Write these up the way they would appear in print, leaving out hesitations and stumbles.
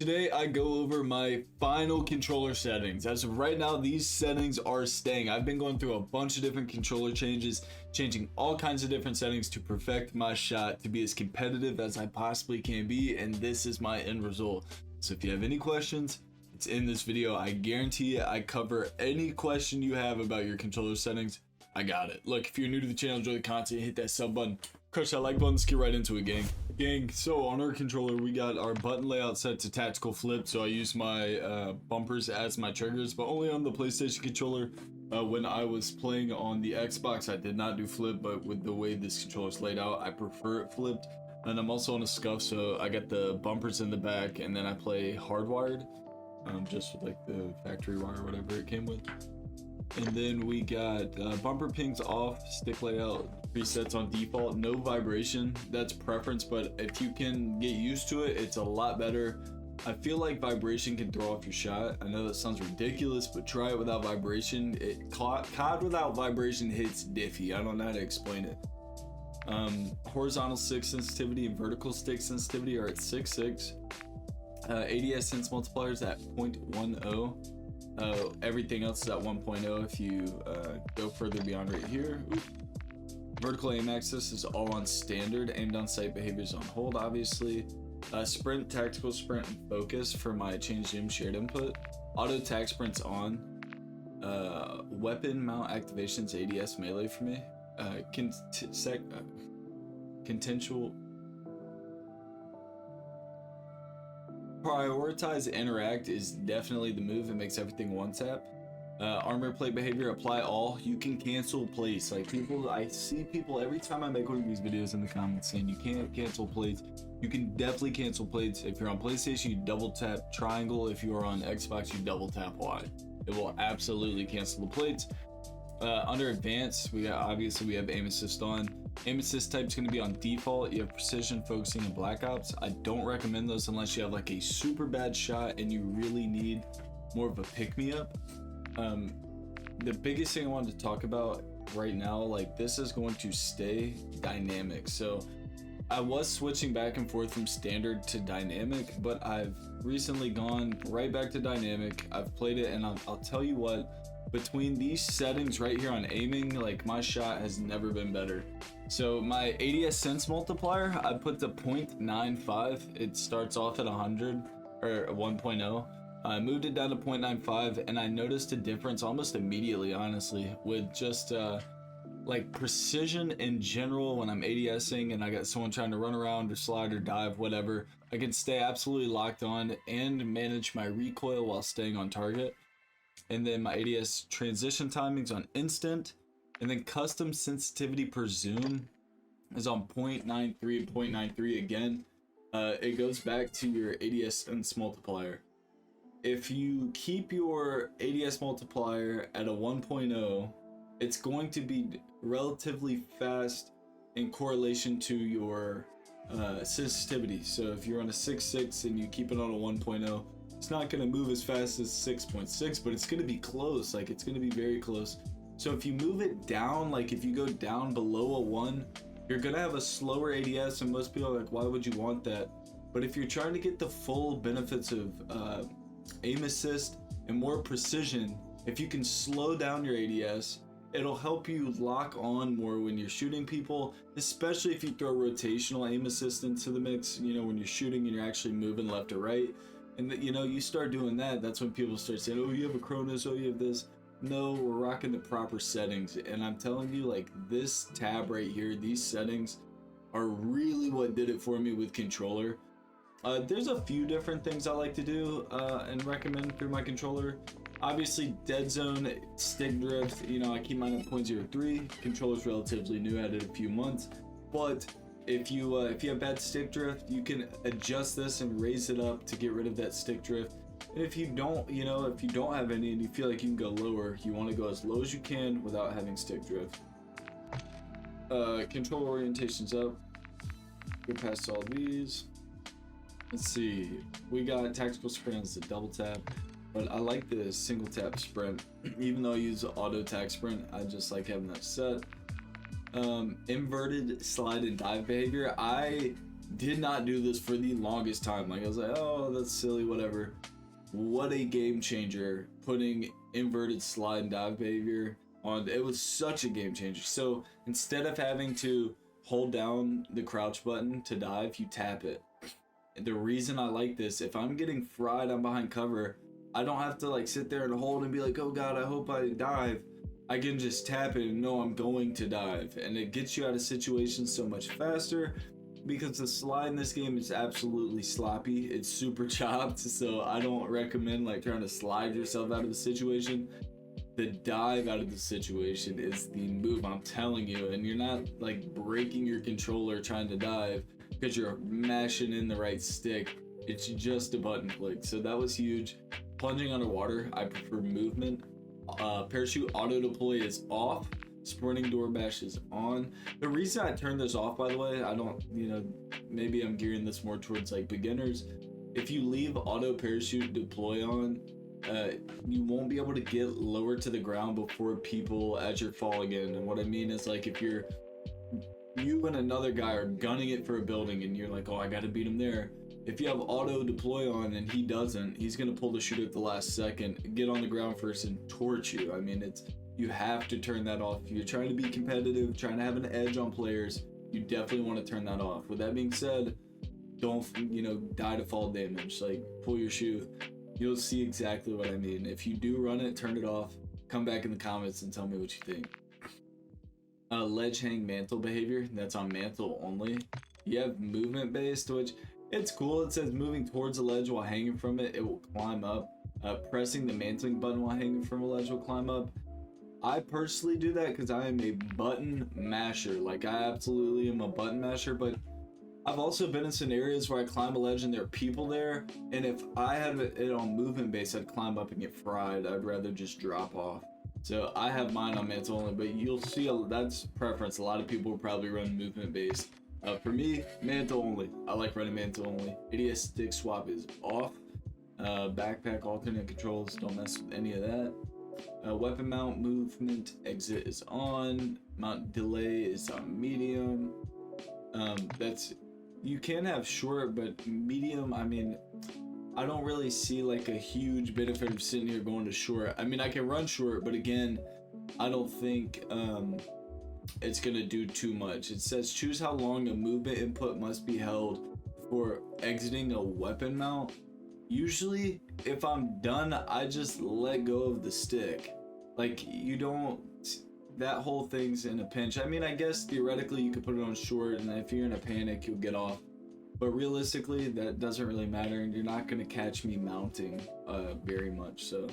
today I go over my final controller settings. As of right now, these settings are staying. I've been going through a bunch of different controller changes, changing all kinds of different settings to perfect my shot to be as competitive as I possibly can be, and this is my end result. So if you have any questions, it's in this video. I guarantee you I cover any question you have about your controller settings. I got it. Look, if you're new to the channel, enjoy the content, hit that sub button, crush that like button. Let's get right into it, gang. So on our controller, we got our button layout set to tactical flip, so I use my bumpers as my triggers, but only on the PlayStation controller. When I was playing on the Xbox, I did not do flip, but with the way this controller is laid out, I prefer it flipped. And I'm also on a scuff, so I got the bumpers in the back, and then I play hardwired, just with like the factory wire or whatever it came with. And then we got bumper pings off, stick layout presets on default, no vibration. That's preference, but if you can get used to it, it's a lot better. I feel like vibration can throw off your shot. I know that sounds ridiculous, but try it without vibration. COD without vibration hits diffy. I don't know how to explain it. Horizontal stick sensitivity and vertical stick sensitivity are at 6.6. ADS sense multipliers at 0.10. Everything else is at 1.0 if you go further beyond right here. Ooh. Vertical aim axis is all on standard. Aimed on sight behaviors on hold, obviously. Sprint, tactical sprint, and focus for my change zoom shared input. Auto tac sprints on. Weapon mount activations ADS melee for me. Contextual. Prioritize interact is definitely the move. It makes everything one tap. Armor plate behavior, apply all. You can cancel plates. Like people, I see people every time I make one of these videos in the comments saying you can't cancel plates. You can definitely cancel plates. If you're on PlayStation, you double tap triangle. If you are on Xbox, you double tap Y. It will absolutely cancel the plates. Under advanced, we have aim assist on. Aim assist type is going to be on default. You have precision, focusing, and black ops. I don't recommend those unless you have like a super bad shot and you really need more of a pick-me-up. The biggest thing I wanted to talk about right now, like this is going to stay dynamic. So I was switching back and forth from standard to dynamic, but I've recently gone right back to dynamic. I've played it, and I'll tell you what, between these settings right here on aiming, like my shot has never been better. So my ADS sense multiplier, I put to 0.95. It starts off at 100 or 1.0. I moved it down to 0.95, and I noticed a difference almost immediately, honestly, with just like precision in general. When I'm ADSing and I got someone trying to run around or slide or dive, whatever, I can stay absolutely locked on and manage my recoil while staying on target. And then my ADS transition timings on instant, and then custom sensitivity per zoom is on 0.93 and 0.93 again. It goes back to your ADS sense multiplier. If you keep your ADS multiplier at a 1.0, it's going to be relatively fast in correlation to your sensitivity. So if you're on a 6.6 and you keep it on a 1.0, it's not going to move as fast as 6.6, but it's going to be close. Like it's going to be very close. So if you move it down, like if you go down below a 1, you're going to have a slower ADS, and most people are like, why would you want that? But if you're trying to get the full benefits of aim assist and more precision, if you can slow down your ADS, it'll help you lock on more when you're shooting people, especially if you throw rotational aim assist into the mix, you know, when you're shooting and you're actually moving left or right. And you know, you start doing that, that's when people start saying, oh, you have a Cronus, oh, you have this. No, we're rocking the proper settings. And I'm telling you, like this tab right here, these settings are really what did it for me with controller. There's a few different things I like to do and recommend through my controller. Obviously, dead zone, stick drift, you know, I keep mine at 0.03. Controller's relatively new, added a few months. But if you have bad stick drift, you can adjust this and raise it up to get rid of that stick drift. And if you don't, you know, if you don't have any and you feel like you can go lower, you want to go as low as you can without having stick drift. Control orientation's up. Go past all these. Let's see. We got tactical sprint as a double tap, but I like the single tap sprint. Even though I use auto tac sprint, I just like having that set. Inverted slide and dive behavior. I Did not do this for the longest time. Like I was like, oh, that's silly, whatever. What a game changer putting inverted slide and dive behavior on. It was such a game changer. So instead of having to hold down the crouch button to dive, you tap it. And the reason I like this, if I'm getting fried, I'm behind cover, I don't have to like sit there and hold and be like, oh god, I hope I dive. I can just tap it and know I'm going to dive, and it gets you out of situations so much faster, because the slide in this game is absolutely sloppy. It's super chopped, so I don't recommend like trying to slide yourself out of the situation. The dive out of the situation is the move, I'm telling you, and you're not like breaking your controller trying to dive because you're mashing in the right stick. It's just a button click. So that was huge. Plunging underwater, I prefer movement. Parachute auto deploy is off. Sprinting door bash is on. The reason I turned this off, by the way, I don't, maybe I'm gearing this more towards like beginners. If you leave auto parachute deploy on, you won't be able to get lower to the ground before people as you're falling in. And what I mean is, like, if you and another guy are gunning it for a building and you're like, oh, I gotta beat him there. If you have auto deploy on and he doesn't, he's gonna pull the chute at the last second, get on the ground first and torch you. I mean, you have to turn that off. If you're trying to be competitive, trying to have an edge on players, you definitely want to turn that off. With that being said, don't, die to fall damage. Like, pull your chute. You'll see exactly what I mean. If you do run it, turn it off. Come back in the comments and tell me what you think. Ledge hang mantle behavior, that's on mantle only. You have movement based, which it's cool. It says moving towards a ledge while hanging from it, it will climb up. Pressing the mantling button while hanging from a ledge will climb up. I personally do that because I am a button masher. Like, I absolutely am a button masher, but I've also been in scenarios where I climb a ledge and there are people there, and if I had it on movement base, I'd climb up and get fried. I'd rather just drop off. So I have mine on mantle only, but you'll see that's preference. A lot of people will probably run movement based. For me, mantle only. I like running mantle only. ADS stick swap is off. Backpack alternate controls, don't mess with any of that. Weapon mount movement exit is on. Mount delay is on medium. You can have short, but medium, I mean, I don't really see like a huge benefit of sitting here going to short. I mean, I can run short, but again, I don't think it's gonna do too much. It says choose how long a movement input must be held for exiting a weapon mount. Usually, if I'm done, I just let go of the stick. Like, that whole thing's in a pinch. I mean, I guess theoretically you could put it on short, and if you're in a panic, you'll get off. But realistically, that doesn't really matter, and you're not gonna catch me mounting very much. So,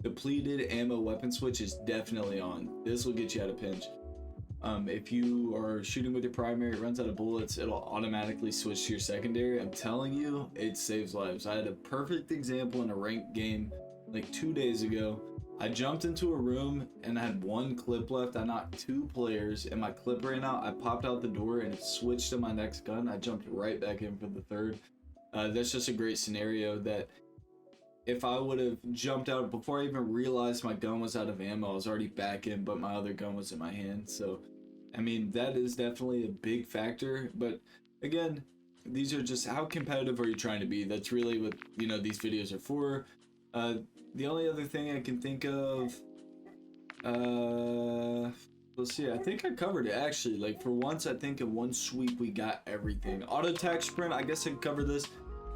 depleted ammo weapon switch is definitely on. This will get you out of pinch. If you are shooting with your primary, it runs out of bullets, it'll automatically switch to your secondary. I'm telling you, it saves lives. I had a perfect example in a ranked game like 2 days ago. I jumped into a room and I had one clip left. I knocked 2 players and my clip ran out. I popped out the door and it switched to my next gun. I jumped right back in for the third. That's just a great scenario that if I would have jumped out before I even realized my gun was out of ammo, I was already back in, but my other gun was in my hand. So, I mean, that is definitely a big factor. But again, these are just how competitive are you trying to be? That's really what, these videos are for. The only other thing I can think of, let's see, I think I covered it actually. Like, for once, I think in one sweep we got everything. Auto attack sprint, I guess I could cover this.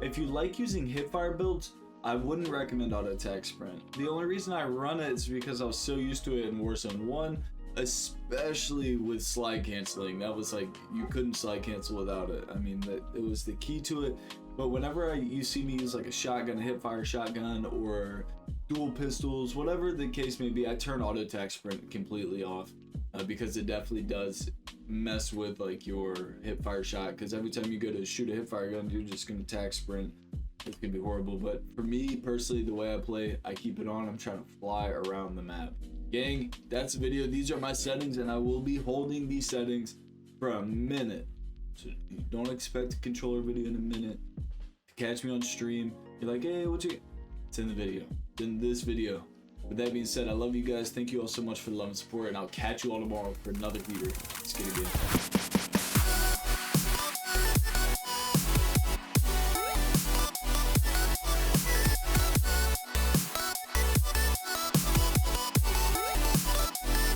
If you like using hipfire builds, I wouldn't recommend auto attack sprint. The only reason I run it is because I was so used to it in Warzone 1, especially with slide canceling. That was like, you couldn't slide cancel without it. I mean, it was the key to it. But whenever you see me use like a shotgun, a hipfire shotgun, or dual pistols, whatever the case may be, I turn auto attack sprint completely off because it definitely does mess with like your hipfire shot. Because every time you go to shoot a hipfire gun, you're just gonna attack sprint. It's gonna be horrible. But for me personally, the way I play, I keep it on. I'm trying to fly around the map. Gang, that's the video. These are my settings, and I will be holding these settings for a minute. So you don't expect a controller video in a minute. Catch me on stream, you're like, hey, it's in the video, in this video. With that being said, I love you guys. Thank you all so much for the love and support, and I'll catch you all tomorrow for another heater. Let's get it again.